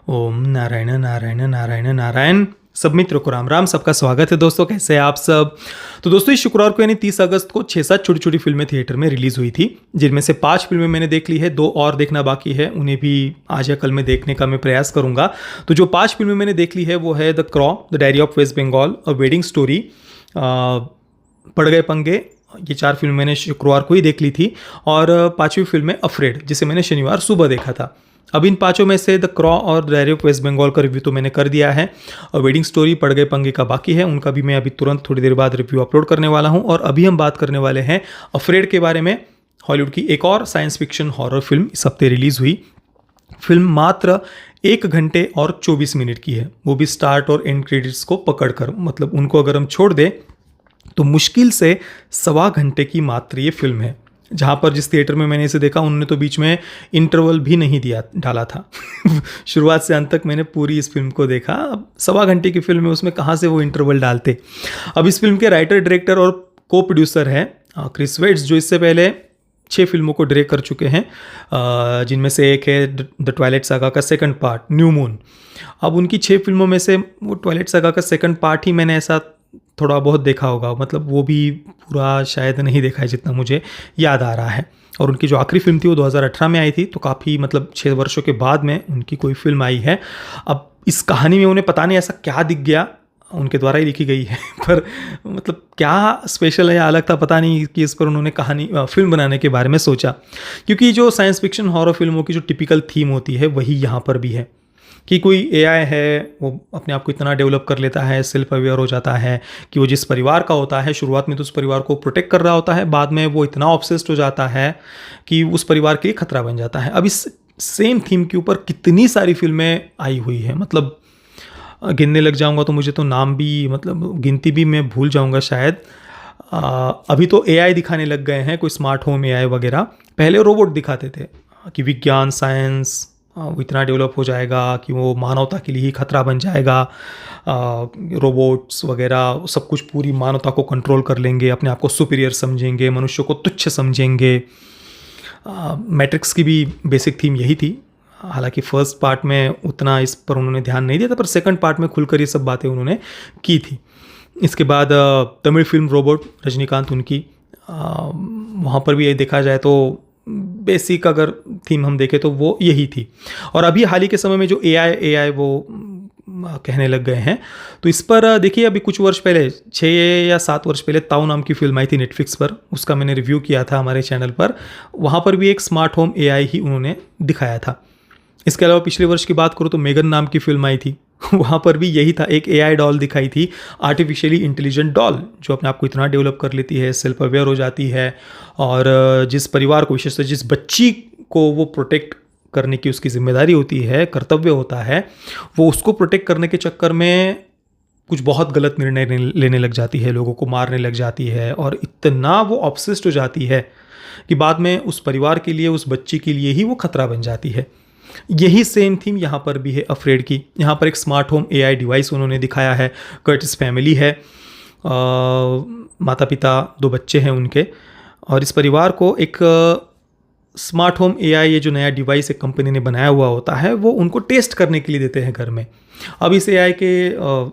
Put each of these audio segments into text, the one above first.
ओम नारायण नारायण नारायण नारायण। सब मित्रों को राम राम। सबका स्वागत है दोस्तों, कैसे हैं आप सब। तो दोस्तों इस शुक्रवार को यानी 30 अगस्त को 6-7 छोटी छोटी फिल्में थिएटर में रिलीज हुई थी, जिनमें से 5 फिल्में मैंने देख ली है, 2 और देखना बाकी है, उन्हें भी आज या कल में देखने का मैं प्रयास करूंगा। तो जो 5 फिल्में मैंने देख ली है वो है the Crow, the Diary of West Bengal, a Wedding Story, Pad Gaye पंगे। ये 4 फिल्म मैंने शुक्रवार को ही देख ली थी। और 5वीं फिल्म है अफ्रेड, जिसे मैंने शनिवार सुबह देखा था। अब इन 5 में से द क्रॉ और डायरी ऑफ वेस्ट बंगाल का रिव्यू तो मैंने कर दिया है, और वेडिंग स्टोरी, पड़ गए पंगे का बाकी है, उनका भी मैं अभी तुरंत थोड़ी देर बाद रिव्यू अपलोड करने वाला हूं। और अभी हम बात करने वाले हैं अफ्रेड के बारे में। हॉलीवुड की एक और साइंस फिक्शन हॉरर फिल्म इस हफ्ते रिलीज हुई। फिल्म मात्र 1 घंटे और 24 मिनट की है, वो भी स्टार्ट और एंड क्रेडिट्स को पकड़कर। मतलब उनको अगर हम छोड़ दें तो मुश्किल से 1.25 घंटे की मात्र ये फिल्म है। जहाँ पर जिस थिएटर में मैंने इसे देखा उन्होंने तो बीच में इंटरवल भी नहीं डाला था। शुरुआत से अंत तक मैंने पूरी इस फिल्म को देखा। अब 1.25 घंटे की फिल्म है, उसमें कहाँ से वो इंटरवल डालते। अब इस फिल्म के राइटर, डायरेक्टर और को प्रोड्यूसर हैं क्रिस वेट्स, जो इससे पहले 6 फिल्मों को डायरेक्ट कर चुके हैं, जिनमें से एक है द ट्वाइलाइट सागा का सेकंड पार्ट न्यू मून। अब उनकी 6 फिल्मों में से वो ट्वाइलाइट सागा का सेकंड पार्ट ही मैंने ऐसा थोड़ा बहुत देखा होगा, मतलब वो भी पूरा शायद नहीं देखा है जितना मुझे याद आ रहा है। और उनकी जो आखिरी फिल्म थी वो 2018 में आई थी, तो काफ़ी मतलब 6 वर्षों के बाद में उनकी कोई फिल्म आई है। अब इस कहानी में उन्हें पता नहीं ऐसा क्या दिख गया, उनके द्वारा ही लिखी गई है, पर मतलब क्या स्पेशल है या अलग था पता नहीं कि इस पर उन्होंने कहानी फिल्म बनाने के बारे में सोचा। क्योंकि जो साइंस फिक्शन हॉरर फिल्मों की जो टिपिकल थीम होती है वही यहाँ पर भी है, कि कोई एआई है, वो अपने आप को इतना डेवलप कर लेता है, सेल्फ अवेयर हो जाता है कि वो जिस परिवार का होता है, शुरुआत में तो उस परिवार को प्रोटेक्ट कर रहा होता है, बाद में वो इतना ऑब्सेस्ड हो जाता है कि उस परिवार के लिए खतरा बन जाता है। अब इस सेम थीम के ऊपर कितनी सारी फिल्में आई हुई है, मतलब गिनने लग जाऊंगा तो मुझे तो नाम भी, मतलब गिनती भी मैं भूल जाऊंगा शायद। अभी तो एआई दिखाने लग गए हैं, कोई स्मार्ट होम एआई वगैरह। पहले रोबोट दिखाते थे कि विज्ञान, साइंस वो इतना डेवलप हो जाएगा कि वो मानवता के लिए ही खतरा बन जाएगा। रोबोट्स वगैरह सब कुछ पूरी मानवता को कंट्रोल कर लेंगे, अपने आप को सुपीरियर समझेंगे, मनुष्य को तुच्छ समझेंगे। मैट्रिक्स की भी बेसिक थीम यही थी। हालांकि फर्स्ट पार्ट में उतना इस पर उन्होंने ध्यान नहीं दिया था, पर सेकंड पार्ट में खुलकर ये सब बातें उन्होंने की थी। इसके बाद तमिल फिल्म रोबोट, रजनीकांत उनकी, वहाँ पर भी ये देखा जाए तो बेसिक अगर थीम हम देखें तो वो यही थी। और अभी हाल ही के समय में जो एआई वो कहने लग गए हैं, तो इस पर देखिए अभी कुछ वर्ष पहले, 6 या 7 वर्ष पहले ताऊ नाम की फिल्म आई थी नेटफ्लिक्स पर, उसका मैंने रिव्यू किया था हमारे चैनल पर। वहाँ पर भी एक स्मार्ट होम एआई ही उन्होंने दिखाया था। इसके अलावा पिछले वर्ष की बात करूँ तो मेगन नाम की फिल्म आई थी, वहाँ पर भी यही था, एक एआई डॉल दिखाई थी, आर्टिफिशियली इंटेलिजेंट डॉल, जो अपने आप को इतना डेवलप कर लेती है, सेल्फ अवेयर हो जाती है, और जिस परिवार को, विशेषतः जिस बच्ची को वो प्रोटेक्ट करने की उसकी जिम्मेदारी होती है, कर्तव्य होता है, वो उसको प्रोटेक्ट करने के चक्कर में कुछ बहुत गलत निर्णय लेने लग जाती है, लोगों को मारने लग जाती है, और इतना वो ऑब्सेस्ड हो जाती है कि बाद में उस परिवार के लिए, उस बच्ची के लिए ही वो खतरा बन जाती है। यही सेम थीम यहाँ पर भी है अफ्रेड की। यहाँ पर एक स्मार्ट होम एआई डिवाइस उन्होंने दिखाया है। कर्टिस फैमिली है, माता पिता, 2 बच्चे हैं उनके, और इस परिवार को एक स्मार्ट होम एआई, ये जो नया डिवाइस एक कंपनी ने बनाया हुआ होता है, वो उनको टेस्ट करने के लिए देते हैं घर में। अब इस एआई के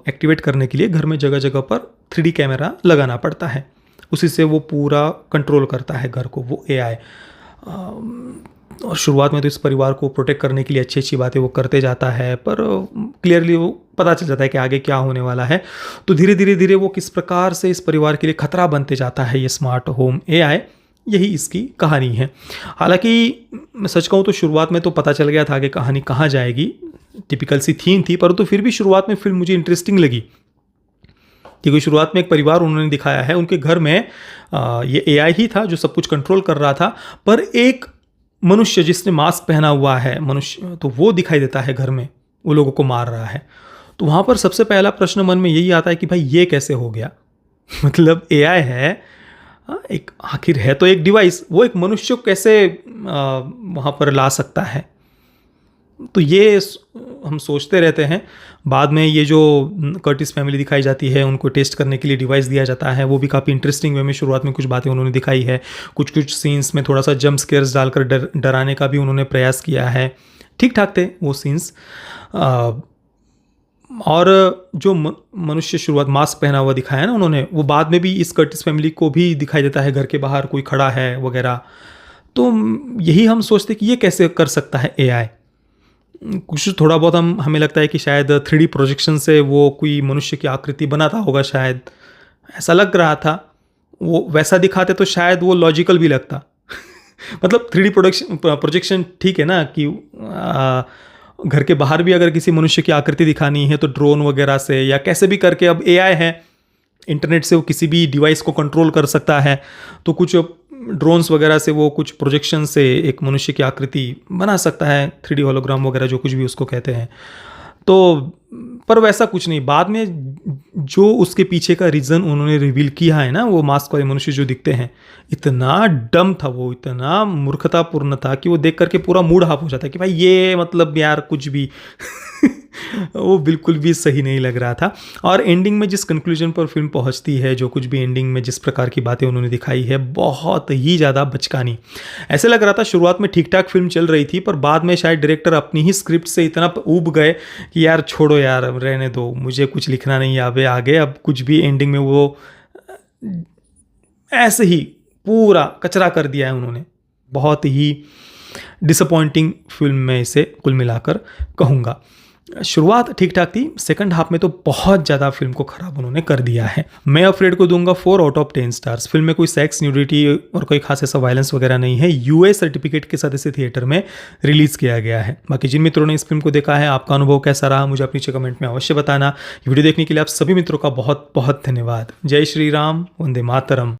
एक्टिवेट करने के लिए घर में जगह जगह पर 3D कैमरा लगाना पड़ता है, उसी से वो पूरा कंट्रोल करता है घर को, वो एआई। और शुरुआत में तो इस परिवार को प्रोटेक्ट करने के लिए अच्छी अच्छी बातें वो करते जाता है, पर क्लियरली वो पता चल जाता है कि आगे क्या होने वाला है। तो धीरे धीरे वो किस प्रकार से इस परिवार के लिए खतरा बनते जाता है ये स्मार्ट होम एआई, यही इसकी कहानी है। हालांकि मैं सच कहूँ तो शुरुआत में तो पता चल गया था कि कहानी कहाँ जाएगी, टिपिकल सी थीम थी, परंतु फिर भी शुरुआत में फिल्म मुझे इंटरेस्टिंग लगी, क्योंकि शुरुआत में एक परिवार उन्होंने दिखाया है, उनके घर में ये एआई ही था जो सब कुछ कंट्रोल कर रहा था, पर एक मनुष्य जिसने मास्क पहना हुआ है, मनुष्य, तो वो दिखाई देता है घर में, वो लोगों को मार रहा है। तो वहाँ पर सबसे पहला प्रश्न मन में यही आता है कि भाई ये कैसे हो गया। मतलब एआई है, एक आखिर है तो एक डिवाइस, वो एक मनुष्य को कैसे वहाँ पर ला सकता है। तो ये हम सोचते रहते हैं। बाद में ये जो कर्टिस फैमिली दिखाई जाती है, उनको टेस्ट करने के लिए डिवाइस दिया जाता है, वो भी काफ़ी इंटरेस्टिंग वे में शुरुआत में कुछ बातें उन्होंने दिखाई है। कुछ सीन्स में थोड़ा सा जंप स्केयर्स डालकर डराने का भी उन्होंने प्रयास किया है, ठीक ठाक थे वो सीन्स। और जो मनुष्य शुरुआत मास्क पहना हुआ दिखाया है ना उन्होंने, वो बाद में भी इस कर्टिस फैमिली को भी दिखाई देता है, घर के बाहर कोई खड़ा है वगैरह। तो यही हम सोचते कि ये कैसे कर सकता है एआई। कुछ थोड़ा बहुत हमें लगता है कि शायद 3D प्रोजेक्शन से वो कोई मनुष्य की आकृति बनाता होगा, शायद ऐसा लग रहा था। वो वैसा दिखाते तो शायद वो लॉजिकल भी लगता। मतलब 3D प्रोजेक्शन ठीक है ना कि घर के बाहर भी अगर किसी मनुष्य की आकृति दिखानी है तो ड्रोन वगैरह से या कैसे भी करके, अब एआई है, इंटरनेट से वो किसी भी डिवाइस को कंट्रोल कर सकता है, तो कुछ ड्रोन्स वगैरह से वो कुछ प्रोजेक्शन से एक मनुष्य की आकृति बना सकता है, 3D होलोग्राम वगैरह जो कुछ भी उसको कहते हैं। तो पर वैसा कुछ नहीं। बाद में जो उसके पीछे का रीज़न उन्होंने रिवील किया है ना, वो मास्क वाले मनुष्य जो दिखते हैं, इतना डम था वो, इतना मूर्खतापूर्ण था कि वो देख करके पूरा मूड हाफ हो जाता है कि भाई ये मतलब यार कुछ भी वो बिल्कुल भी सही नहीं लग रहा था। और एंडिंग में जिस कंक्लूजन पर फिल्म पहुंचती है, जो कुछ भी एंडिंग में जिस प्रकार की बातें उन्होंने दिखाई है, बहुत ही ज़्यादा बचकानी। ऐसे लग रहा था शुरुआत में ठीक ठाक फिल्म चल रही थी, पर बाद में शायद डायरेक्टर अपनी ही स्क्रिप्ट से इतना ऊब गए कि यार छोड़ो यार, रहने दो, मुझे कुछ लिखना नहीं है आगे। अब कुछ भी एंडिंग में वो ऐसे ही पूरा कचरा कर दिया है उन्होंने। बहुत ही डिसअपॉइंटिंग फिल्म में इसे कुल मिलाकर कहूँगा। शुरुआत ठीक ठाक थी, सेकंड हाफ में तो बहुत ज़्यादा फिल्म को ख़राब उन्होंने कर दिया है। मैं अफ्रेड को दूंगा 4 आउट ऑफ 10 स्टार्स। फिल्म में कोई सेक्स, न्यूडिटी और कोई खास ऐसा वायलेंस वगैरह नहीं है। यूए सर्टिफिकेट के साथ इसे थिएटर में रिलीज़ किया गया है। बाकी जिन मित्रों ने इस फिल्म को देखा है, आपका अनुभव कैसा रहा मुझे अपनी नीचे कमेंट में अवश्य बताना। ये वीडियो देखने के लिए आप सभी मित्रों का बहुत बहुत धन्यवाद। जय श्री राम, वंदे मातरम।